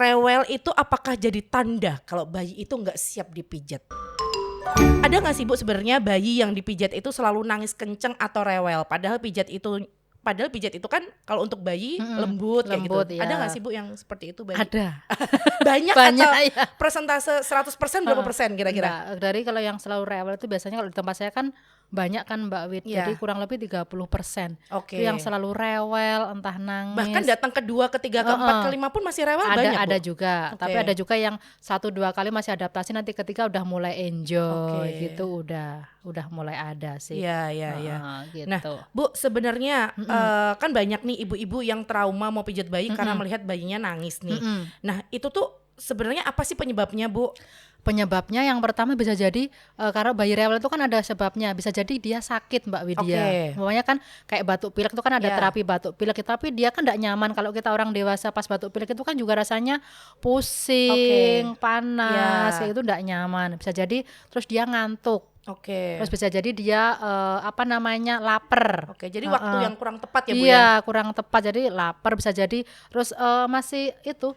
rewel itu apakah jadi tanda kalau bayi itu nggak siap dipijat? Ada nggak sih Bu sebenarnya bayi yang dipijat itu selalu nangis kenceng atau rewel? Padahal pijat itu kan kalau untuk bayi lembut kayak gitu. Lembut, Ada ya. nggak sih Bu yang seperti itu bayi? Ada. Banyak Banyak, atau ya. persentase 100% berapa persen kira-kira? Enggak, dari kalau yang selalu rewel itu biasanya kalau di tempat saya kan banyak kan Mbak Wid, Iya. jadi kurang lebih 30%. Oke. Itu yang selalu rewel, entah nangis. Bahkan datang kedua, ketiga, keempat, kelima pun masih rewel banyak Bu? Ada juga, Oke. tapi ada juga yang 1-2 kali masih adaptasi, nanti ketika udah mulai enjoy gitu udah mulai ada sih. Iya. Gitu. Nah, Bu sebenarnya kan banyak nih ibu-ibu yang trauma mau pijat bayi karena melihat bayinya nangis nih. Nah, itu tuh sebenarnya apa sih penyebabnya, Bu? Penyebabnya yang pertama bisa jadi karena bayi rewel itu kan ada sebabnya, bisa jadi dia sakit Mbak Widya. Makanya kan kayak batuk pilek itu kan ada terapi batuk pilek, tapi dia kan tidak nyaman kalau kita orang dewasa pas batuk pilek itu kan juga rasanya pusing, panas, kayak itu tidak nyaman. Bisa jadi terus dia ngantuk. Terus bisa jadi dia lapar. Jadi waktu yang kurang tepat ya Bu ya? Iya, kurang tepat, jadi lapar bisa jadi. Terus masih itu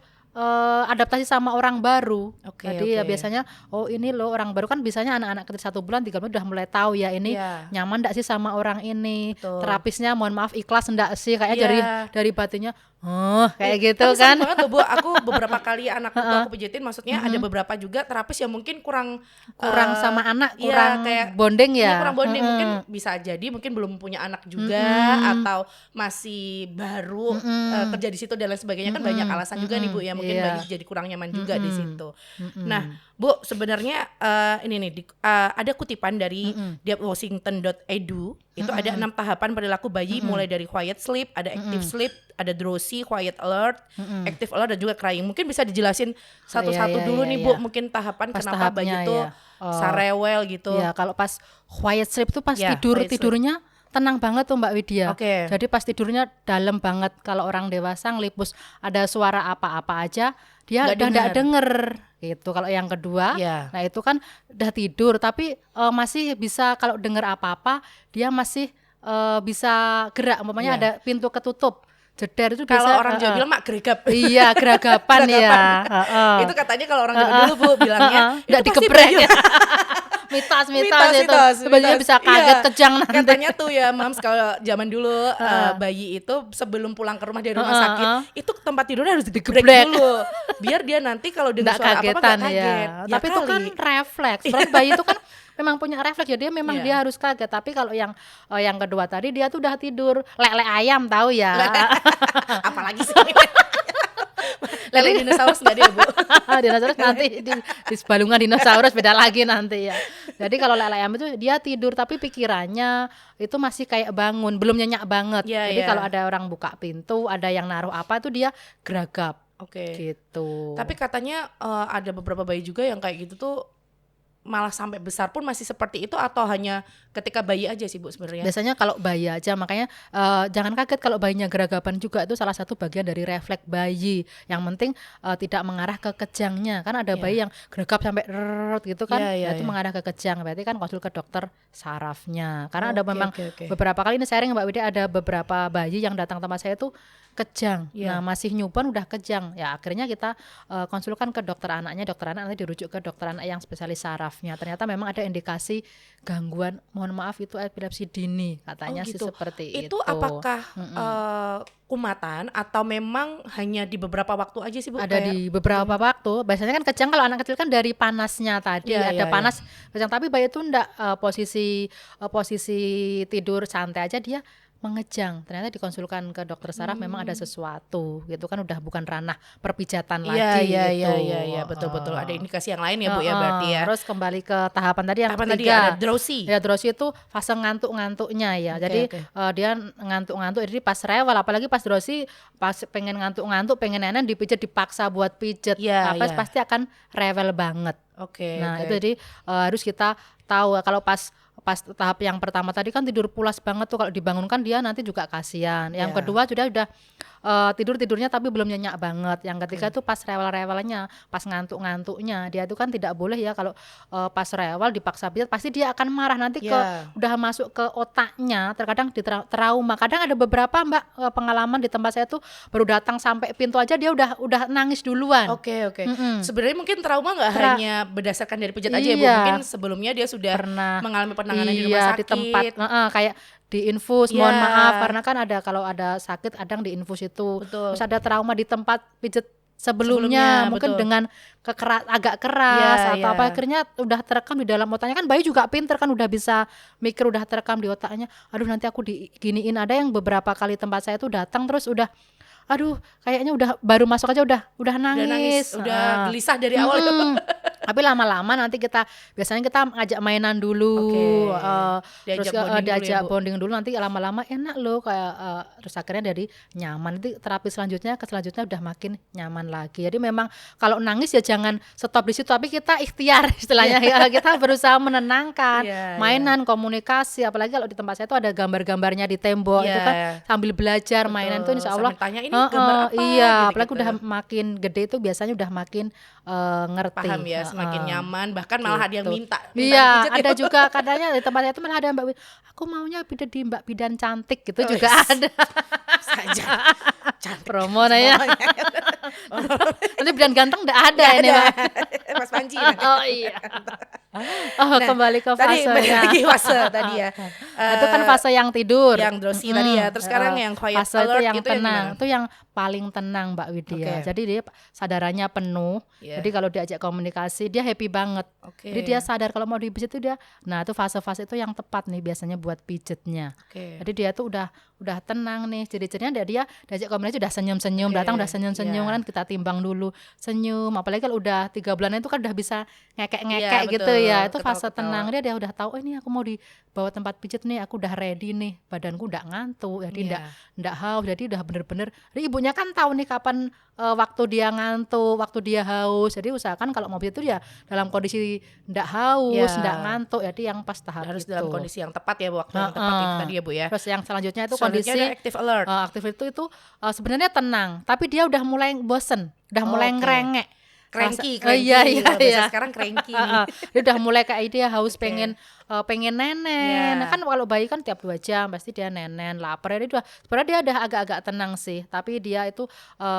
adaptasi sama orang baru. Jadi ya biasanya ini loh orang baru kan, biasanya anak-anak kecil 1 bulan 3 bulan udah mulai tahu ya ini nyaman enggak sih sama orang ini. Terapisnya mohon maaf ikhlas enggak sih, kayaknya dari batinnya kayak gitu kan. Tapi banget loh Bu, aku beberapa kali anakku aku pijitin, maksudnya ada beberapa juga terapis yang mungkin kurang sama anak, kurang kayak bonding ya. Kurang bonding, mungkin bisa jadi mungkin belum punya anak juga atau masih baru kerja di situ dan lain sebagainya, kan banyak alasan juga nih Bu ya, mungkin bayi jadi kurang nyaman juga di situ. Nah, Bu sebenarnya ini nih ada kutipan dari washington.edu, itu ada 6 tahapan perilaku bayi, mulai dari quiet sleep, ada active sleep, ada drowsy, quiet alert, active alert, dan juga crying. Mungkin bisa dijelasin satu-satu dulu nih Bu, mungkin tahapan pas kenapa bayi itu sarewel gitu. Ya, kalau pas quiet sleep tuh pas tidurnya tenang banget tuh Mbak Widya. Jadi pas tidurnya dalam banget. Kalau orang dewasa ngelipus ada suara apa-apa aja dia udah enggak denger gitu. Kalau yang kedua, nah itu kan udah tidur tapi masih bisa, kalau denger apa-apa dia masih bisa gerak, umpamanya ada pintu ketutup, jeder itu kalau biasa, orang Jawa bilang mak geragap. Iya, geragapan ya. Itu katanya kalau orang Jawa dulu Bu bilangnya enggak digeprek. mitos itu. Sebenarnya bisa kaget kejang nanti. Katanya tuh ya Mams, kalau zaman dulu bayi itu sebelum pulang ke rumah dari rumah sakit itu tempat tidurnya harus digeprek dulu biar dia nanti kalau dengar suara apa-apa gak kaget. Ya, tapi itu kan refleks. Soalnya bayi itu kan memang punya refleks, jadi memang dia harus kaget. Tapi kalau yang kedua tadi dia tuh udah tidur lele ayam, tahu ya. Apalagi sih lele dinosaurus nggak dia Bu? Dinosaurus nanti di balungan dinosaurus beda lagi nanti ya. Jadi kalau lele ayam itu dia tidur tapi pikirannya itu masih kayak bangun, belum nyenyak banget. Jadi kalau ada orang buka pintu, ada yang naruh apa tuh dia geragap. Gitu. Tapi katanya ada beberapa bayi juga yang kayak gitu tuh malah sampai besar pun masih seperti itu, atau hanya ketika bayi aja sih Bu sebenarnya? Biasanya kalau bayi aja, makanya jangan kaget kalau bayinya geragapan juga, itu salah satu bagian dari refleks bayi. Yang penting tidak mengarah ke kejangnya. Kan ada bayi yang geragap sampai gitu kan, itu mengarah ke kejang. Berarti kan konsul ke dokter sarafnya. Karena ada memang beberapa kali ini sharing Mbak Widya, ada beberapa bayi yang datang tempat saya itu kejang. Nah masih newborn udah kejang. Ya akhirnya kita konsulkan ke dokter anaknya. Dokter anak nanti dirujuk ke dokter anak yang spesialis sarafnya. Ternyata memang ada indikasi gangguan, mohon maaf itu epilepsi dini katanya sih seperti itu. Itu apakah kumatan atau memang hanya di beberapa waktu aja sih Bu? Ada di beberapa waktu. Biasanya kan kejang kalau anak kecil kan dari panasnya tadi, ada panas kejang, tapi bayi itu enggak posisi tidur santai aja dia mengejang. Ternyata dikonsulkan ke dokter saraf memang ada sesuatu gitu kan, udah bukan ranah perpijatan lagi gitu. Iya, betul. Ada indikasi yang lain ya Bu ya berarti ya. Terus kembali ke tahapan tadi yang ketiga. Tadi ada drowsy. Ya, drowsy itu fase ngantuk-ngantuknya ya. Jadi dia ngantuk-ngantuk, jadi pas rewel, apalagi pas drowsy, pas pengen ngantuk-ngantuk, pengen nenek dipijat, dipaksa buat pijet, pasti akan rewel banget. Nah, itu jadi harus kita tahu kalau pas pas tahap yang pertama tadi kan tidur pulas banget tuh, kalau dibangunkan dia nanti juga kasihan. Yang kedua udah tidurnya tapi belum nyenyak banget. Yang ketiga tuh pas rewel-rewelnya, pas ngantuk-ngantuknya, dia tuh kan tidak boleh ya kalau pas rewel dipaksa pijat, pasti dia akan marah nanti udah masuk ke otaknya, terkadang di trauma. Kadang ada beberapa Mbak pengalaman di tempat saya tuh baru datang sampai pintu aja dia udah nangis duluan. Oke. Sebenarnya mungkin trauma nggak hanya berdasarkan dari pijat aja ya Bu, mungkin sebelumnya dia sudah pernah mengalami penanganan di rumah sakit, di tempat kayak diinfus, mohon maaf, karena kan ada kalau ada sakit kadang diinfus itu. Terus ada trauma di tempat pijat sebelumnya mungkin dengan agak keras atau apa, akhirnya udah terekam di dalam otaknya. Kan bayi juga pinter kan, udah bisa mikir, udah terekam di otaknya. Aduh nanti aku diginiin. Ada yang beberapa kali tempat saya tuh datang terus udah kayaknya udah baru masuk aja udah nangis, udah gelisah dari awal itu. Tapi lama-lama nanti biasanya kita ngajak mainan dulu, terus diajak bonding dulu, nanti lama-lama enak loh kayak terus akhirnya dari nyaman. Nanti terapi selanjutnya udah makin nyaman lagi. Jadi memang kalau nangis ya jangan stop di situ, tapi kita ikhtiar istilahnya kita berusaha menenangkan, mainan, komunikasi. Apalagi kalau di tempat saya itu ada gambar-gambarnya di tembok, itu kan sambil belajar mainan itu insya Allah. Tanya ini gambar apa? Gitu, apalagi udah makin gede itu biasanya udah makin ngerti. Paham ya, semakin nyaman, bahkan malah ada yang minta Iya, ada juga kadangnya di tempat saya itu malah ada aku maunya pijat di Mbak Bidan cantik gitu juga ada. Saja. Cantik. Promo ya. Nanti Bidan ganteng enggak ada ini, Mbak. Mas Panji. Oh iya. Kembali ke fase tadi ya. Itu kan fase yang tidur, yang drowsy tadi ya. Terus sekarang yang quiet fase alert itu yang gitu, tenang. Itu yang paling tenang Mbak Widya. Jadi dia sadarannya penuh. Jadi kalau diajak komunikasi dia happy banget. Jadi dia sadar kalau mau dipijit itu dia. Nah, itu fase-fase itu yang tepat nih biasanya buat pijetnya. Jadi dia tuh udah tenang nih. Ciri-cirinya dia diajak komunikasi udah senyum-senyum, datang udah senyum-senyum kan, kita timbang dulu senyum. Apalagi kalau udah 3 bulan itu kan udah bisa ngekek-ngekek gitu ya. Itu fase tenang. Dia udah tahu ini aku mau dibawa tempat pijit nih, aku udah ready nih. Badanku udah ngantuk, jadi enggak haus. Jadi udah bener-bener. Jadi ibunya kan tahu nih kapan waktu dia ngantuk, waktu dia haus. Jadi usahakan kalau mau pijit itu ya dalam kondisi enggak haus, enggak ngantuk. Jadi yang pas tahap harus itu. dalam kondisi yang tepat ya, waktu yang tepat itu tadi ya Bu ya. Terus yang selanjutnya itu kondisi active alert. Aktif itu sebenarnya tenang, tapi dia udah mulai bosen, udah mulai ngerengek. Cranky. Iya. Sekarang cranky. Dia udah mulai kayak dia haus pengen nenen. Kan kalau bayi kan tiap 2 jam pasti dia nenen, lapar. Dia sebenarnya dia udah agak-agak tenang sih, tapi dia itu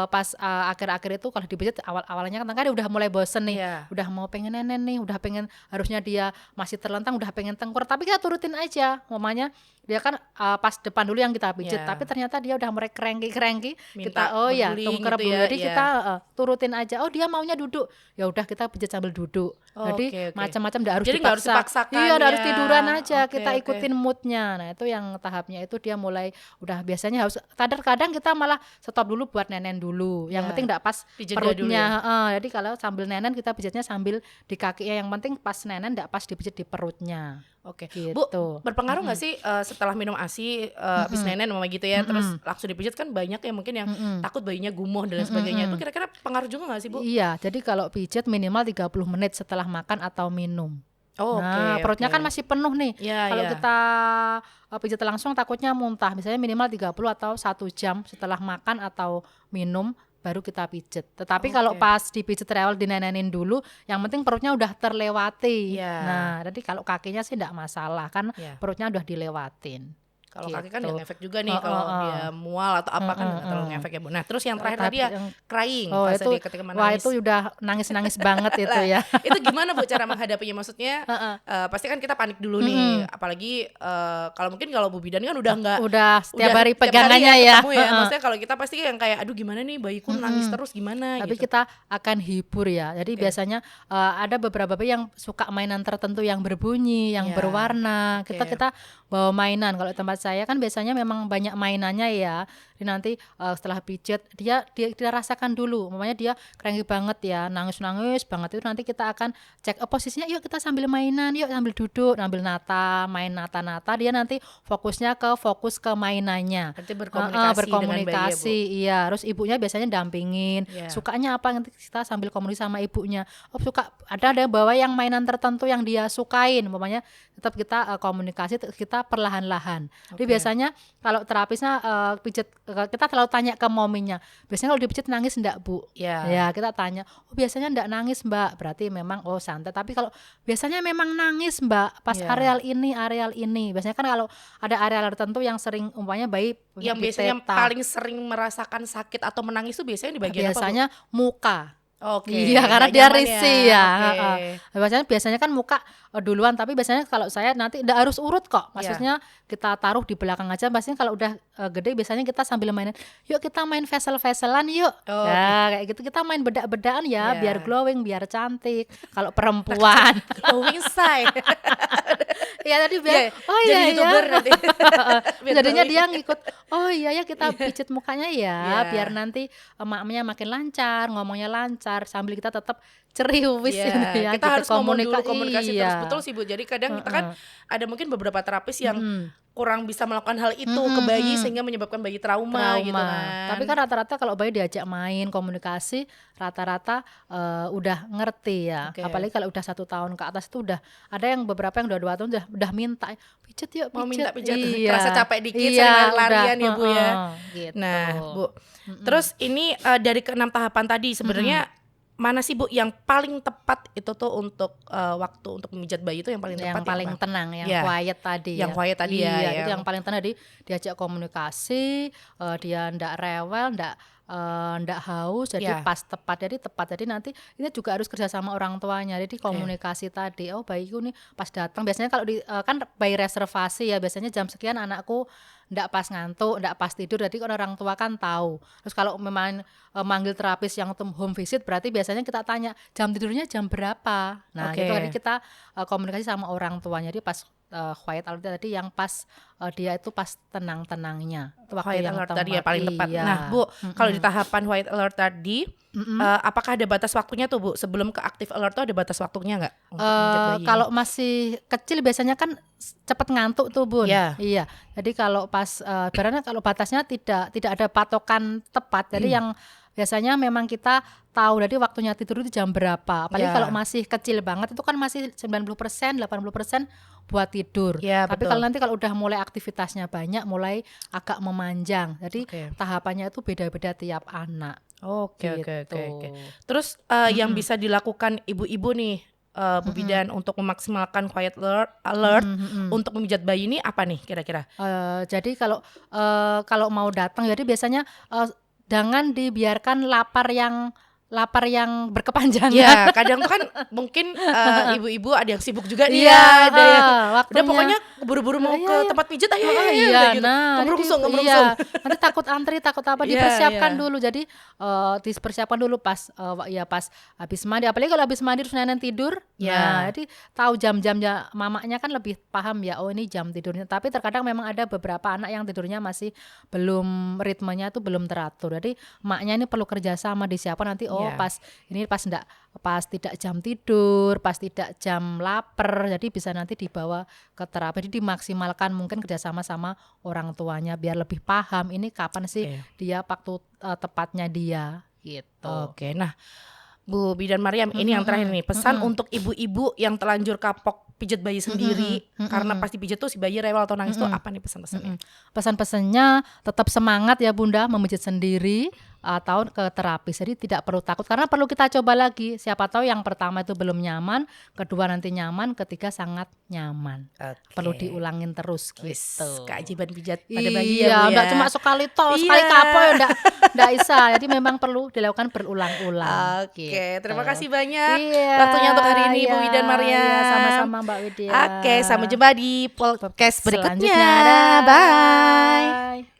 pas akhir-akhir itu kalau dipijit awalnya kan dia udah mulai bosen nih, udah mau pengen nenen nih, udah pengen, harusnya dia masih terlentang, udah pengen tengkur, tapi kita turutin aja. Mamanya dia kan pas depan dulu yang kita pijit, tapi ternyata dia udah mulai cranky, kita tungker dulu, jadi kita turutin aja. Dia maunya duduk, ya udah kita pijit sambil duduk. Jadi macam-macam enggak harus dipaksakan. Iya, harus tiduran aja, kita ikutin moodnya. Nah itu yang tahapnya itu dia mulai udah biasanya harus, kadang kita malah stop dulu buat nenen dulu. Yang penting enggak pas pijit perutnya. Jadi kalau sambil nenen kita pijitnya sambil di kakinya, yang penting pas nenen enggak pas dipijit di perutnya. Gitu. Bu, berpengaruh nggak sih setelah minum ASI habis nenen mama gitu ya, terus langsung dipijit, kan banyak ya mungkin yang takut bayinya gumoh dan lain sebagainya. Itu kira-kira pengaruh juga nggak sih Bu? Iya, jadi kalau pijit minimal 30 menit setelah makan atau minum. Perutnya kan masih penuh nih. Kalau kita pijit langsung takutnya muntah. Misalnya minimal 30 atau 1 jam setelah makan atau minum baru kita pijet. Tetapi kalau pas dipijet rewel dinenenin dulu, yang penting perutnya udah terlewati. Nah, jadi kalau kakinya sih enggak masalah kan, perutnya udah dilewatin. Kalau kaki kan nggak ngefek juga nih, kalau dia mual atau apa kan nggak terlalu ngefek ya Bu. Nah terus yang terakhir tadi ya crying, itu dia ketika menangis. Wah itu udah nangis banget itu ya. Itu gimana Bu cara menghadapinya? Maksudnya pasti kan kita panik dulu nih, apalagi kalau mungkin kalau Bu Bidan kan udah setiap hari pegangannya ya. Maksudnya kalau kita pasti yang kayak aduh gimana nih bayiku nangis terus gimana. Tapi kita akan hibur ya. Jadi biasanya ada beberapa bayi yang suka mainan tertentu yang berbunyi, yang berwarna. Kita bawa mainan. Kalau tempat saya kan biasanya memang banyak mainannya ya. Jadi nanti setelah pijat dia rasakan dulu, umpamanya dia cranky banget ya, nangis banget, itu nanti kita akan cek posisinya, yuk kita sambil mainan, yuk sambil duduk, sambil main nata, dia nanti fokus ke mainannya. Berarti berkomunikasi, iya. Terus ibunya biasanya dampingin, sukanya apa, nanti kita sambil komunikasi sama ibunya. Suka ada bawa yang mainan tertentu yang dia sukain, umpamanya tetap kita komunikasi, kita perlahan-lahan. Jadi biasanya kalau terapisnya pijat, kita terlalu tanya ke mominya, biasanya kalau dipijat nangis enggak Bu? Ya kita tanya, biasanya enggak nangis Mbak, berarti memang santai. Tapi kalau biasanya memang nangis Mbak pas areal ini, biasanya kan kalau ada areal tertentu yang sering, umpamanya bayi yang biasanya paling sering merasakan sakit atau menangis itu biasanya di bagian biasanya apa, Bu? Muka. Iya, karena dia risih ya. Biasanya kan muka duluan, tapi biasanya kalau saya nanti enggak harus urut kok. Maksudnya kita taruh di belakang aja. Biasanya kalau udah gede, biasanya kita sambil mainin, yuk kita main vesel-veselan yuk. Kayak gitu, kita main bedak-bedakan ya, biar glowing, biar cantik. Kalau perempuan glowing side. Ya tadi biar jadi YouTuber nanti. Jadinya dia ngikut. Ya kita pijit mukanya ya, biar nanti emaknya makin lancar, ngomongnya lancar, sambil kita tetap ceriwis gitu ya. Kita harus komunikasi terus, betul sih Bu. Jadi kadang kita kan ada mungkin beberapa terapis yang kurang bisa melakukan hal itu ke bayi sehingga menyebabkan bayi trauma gitu kan. Tapi kan rata-rata kalau bayi diajak main komunikasi, rata-rata udah ngerti ya. Apalagi kalau udah 1 tahun ke atas itu udah ada yang beberapa yang udah 2 tahun udah minta pijat yuk, mau minta pijat. Terasa capek dikit, sering larian ya Bu ya. Gitu. Nah Bu, terus ini dari ke-6 tahapan tadi sebenarnya mana sih Bu yang paling tepat itu tuh untuk waktu untuk memijat bayi itu yang paling tepat, yang paling tenang, yang quiet tadi, quiet tadi itu yang paling tenang. Diajak komunikasi, dia ndak rewel, ndak haus, jadi pas tepat. Jadi nanti ini juga harus kerja sama orang tuanya. Jadi komunikasi tadi, bayiku nih pas datang, biasanya kalau kan bayi reservasi ya, biasanya jam sekian anakku ndak pas ngantuk, ndak pas tidur, jadi orang tua kan tahu. Terus kalau memang manggil terapis yang home visit, berarti biasanya kita tanya jam tidurnya jam berapa. Nah gitu, jadi kita komunikasi sama orang tuanya. Jadi pas quiet alert tadi yang pas dia itu pas tenang-tenangnya, itu waktu quiet yang alert tadi ya paling tepat. Nah Bu, kalau di tahapan quiet alert tadi apakah ada batas waktunya tuh Bu? Sebelum ke active alert tuh ada batas waktunya nggak? Kalau masih kecil biasanya kan cepet ngantuk tuh Bun. Iya. Jadi kalau pas karena kalau batasnya tidak ada patokan tepat. Jadi yang biasanya memang kita tahu jadi waktunya tidur itu jam berapa. Apalagi kalau masih kecil banget itu kan masih 90%, 80% buat tidur. Tapi kalau nanti kalau udah mulai aktivitasnya banyak, mulai agak memanjang. Jadi tahapannya itu beda-beda tiap anak. Oke. Terus yang bisa dilakukan ibu-ibu nih Bu Bidan untuk memaksimalkan quiet alert untuk memijat bayi ini apa nih kira-kira? Jadi kalau mau datang, jadi biasanya jangan dibiarkan lapar yang berkepanjangan. Ya, kadang tuh kan mungkin ibu-ibu ada yang sibuk juga nih ada yang udah pokoknya buru-buru mau ke tempat pijat ayo gitu. Ngemerungsung. Nanti takut antri, takut apa, dipersiapkan dulu. Jadi dipersiapkan dulu pas habis mandi, apalagi kalau habis mandi terus nenek tidur. Nah, jadi tahu jam-jamnya, mamanya kan lebih paham ya, ini jam tidurnya. Tapi terkadang memang ada beberapa anak yang tidurnya masih belum, ritmenya tuh belum teratur. Jadi maknya ini perlu kerjasama, disiapkan nanti pas tidak jam tidur, pas tidak jam lapar, jadi bisa nanti dibawa ke terapi. Jadi dimaksimalkan mungkin kerjasama sama orang tuanya biar lebih paham ini kapan sih dia waktu tepatnya dia gitu. Nah Bu Bidan Mariam, ini yang terakhir nih, pesan untuk ibu-ibu yang terlanjur kapok pijat bayi sendiri karena pasti pijat tuh si bayi rewel atau nangis tuh apa nih pesan-pesannya? Pesan-pesannya tetap semangat ya Bunda memijat sendiri atau ke terapis. Jadi tidak perlu takut karena perlu kita coba lagi. Siapa tahu yang pertama itu belum nyaman, kedua nanti nyaman, ketiga sangat nyaman. Perlu diulangin terus gitu. Keajaiban pijat pada bayi ya Bu ya. Enggak cuma sekali sekali kapok ya enggak bisa. Jadi memang perlu dilakukan berulang-ulang. Terima kasih banyak waktunya untuk hari ini Bu Bidan Mariam. Sama-sama Mbak Widya. Sampai jumpa di podcast berikutnya. Bye.